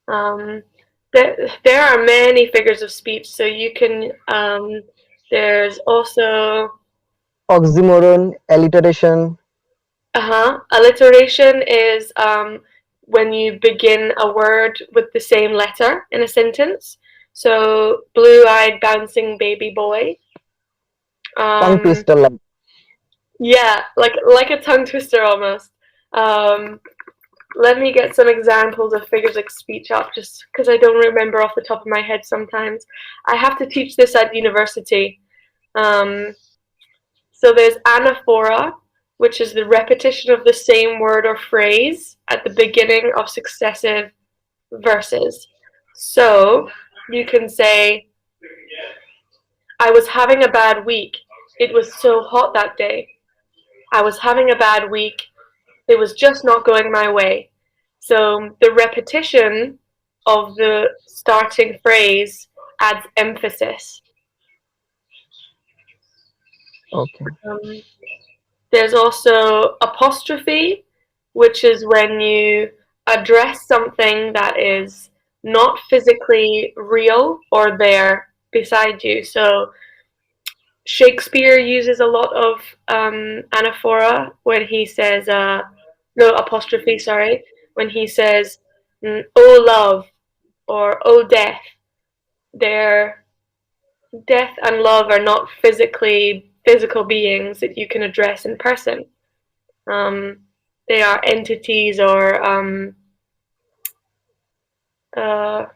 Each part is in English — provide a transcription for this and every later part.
Um, there are many figures of speech, so you can. There's also Oxymoron, alliteration. alliteration is when you begin a word with the same letter in a sentence. So blue-eyed bouncing baby boy. Tongue Um, twister like. yeah, like a tongue twister almost. Um, Let me get some examples of figures of speech up, just because I don't remember off the top of my head sometimes. I have to teach this at university. Um, so there's anaphora, which is the repetition of the same word or phrase at the beginning of successive verses. So you can say, I was having a bad week. It was so hot that day. I was having a bad week. It was just not going my way. So the repetition of the starting phrase adds emphasis. Okay. Um, there's also apostrophe, which is when you address something that is not physically real or there beside you. So Shakespeare uses a lot of anaphora when he says, no, apostrophe, sorry, when he says, oh love, or oh death. Their death and love are not physical beings that you can address in person. Um, they are entities or, uh,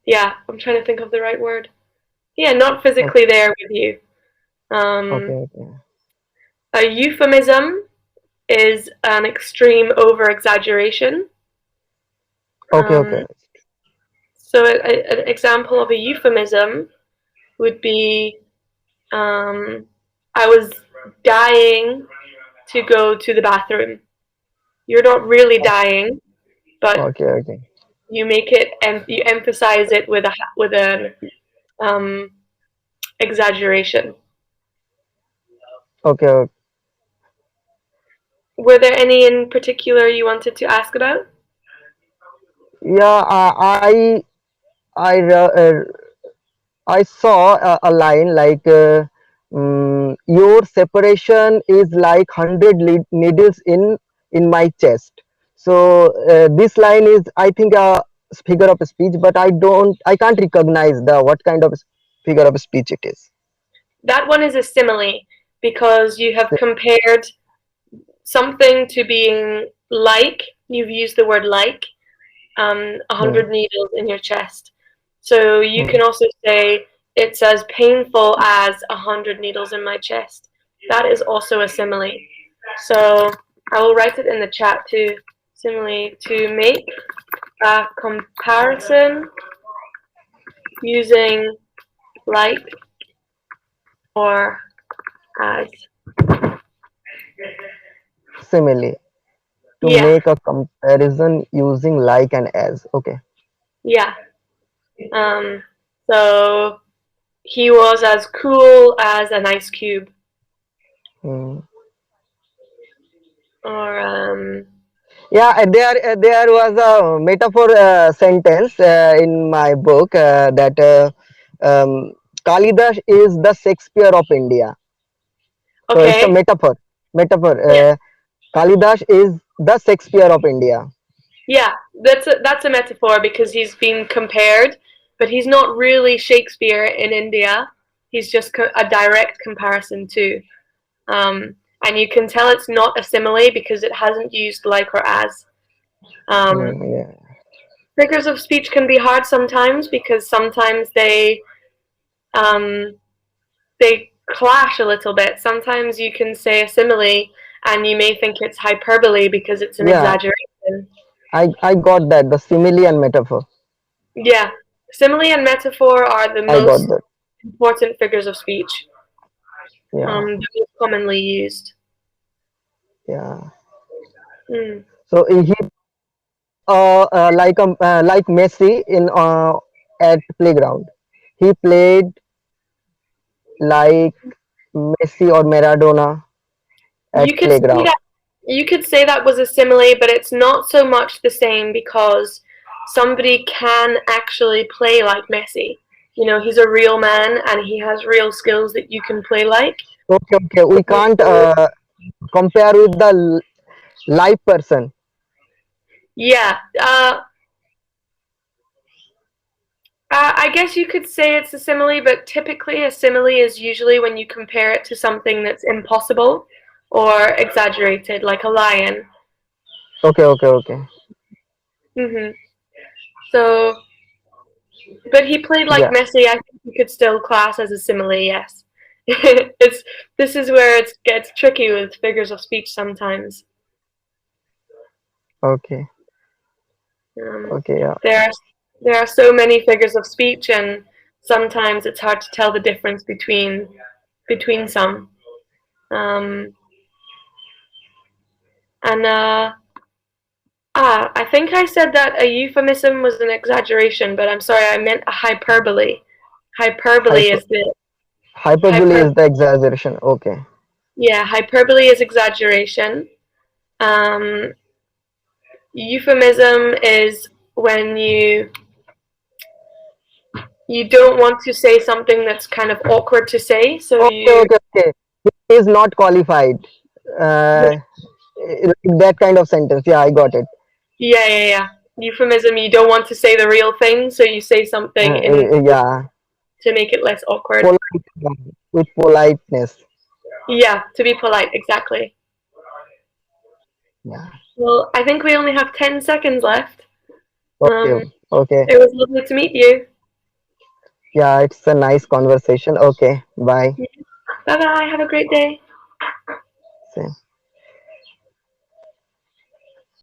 yeah, I'm trying to think of the right word. Yeah, not physically Okay. there with you. Um, Okay. Okay. a euphemism is an extreme over exaggeration. Okay. Okay. Um, so, an example of a euphemism would be I was dying to go to the bathroom. You're not really dying, but Okay. Okay. you make it and you emphasize it with an um, exaggeration. Okay. Okay. Were there any in particular you wanted to ask about? Yeah. I I saw a line like your separation is like 100 needles in my chest. So this line is, I think, a figure of speech, but I can't recognize the what kind of figure of speech it is. That one is a simile because you have compared something to being like, you've used the word like, 100 Hmm, needles in your chest. So you can hmm. also say, it's as painful as 100 needles in my chest. That is also a simile. So I will write it in the chat too. Simile to make a comparison using like or as. Simile, to Yeah, make a comparison using like and as. Okay. yeah. Um, so he was as cool as an ice cube. Hmm. Or Yeah, there was a metaphor sentence in my book that um, Kalidas is the Shakespeare of India. So it's a okay, metaphor. Metaphor. yeah, Kalidas is the Shakespeare of India. yeah. That's a metaphor because he's been compared, but he's not really Shakespeare in India. He's just a direct comparison to. Um, and you can tell it's not a simile because it hasn't used like or as. Um, Yeah. figures of speech can be hard sometimes because sometimes um, they clash a little bit. Sometimes you can say a simile and you may think it's hyperbole because it's an Yeah, exaggeration. I got that. The simile and metaphor. Yeah, simile and metaphor are the I got most that. important figures of speech, Yeah. the most commonly used. Yeah. Mm. So he like Messi in at playground. He played like Messi or Maradona at You could say that playground. You could say that was a simile, but it's not so much the same because somebody can actually play like Messi. You know, he's a real man and he has real skills that you can play like. Okay, okay. We can't compare with the live person. Yeah, I guess you could say it's a simile, but typically a simile is usually when you compare it to something that's impossible or exaggerated, like a lion. Okay, okay, okay. hmm So, but he played like Yeah. Messi. I think you could still class as a simile. Yes, it's this is where it gets tricky with figures of speech sometimes. Okay. Um, Okay. Yeah. there are there are so many figures of speech, and sometimes it's hard to tell the difference between some. Um, and I think I said that a euphemism was an exaggeration, but I'm sorry, I meant a hyperbole. Hyperbole Hyper, is the hyperbole hyper. is the exaggeration. Okay. Yeah, hyperbole is exaggeration. Um, Euphemism is when you don't want to say something that's kind of awkward to say, so Okay, you okay, okay. He is not qualified. Uh, that kind of sentence. Yeah, I got it. yeah. Euphemism, you don't want to say the real thing, so you say something in Yeah, to make it less awkward. polite, with politeness. Yeah, to be polite, exactly. Yeah. Well, I think we only have 10 seconds left. Okay, Um, okay. it was lovely to meet you. Yeah, it's a nice conversation. Okay, bye. Bye bye, have a great day. Same.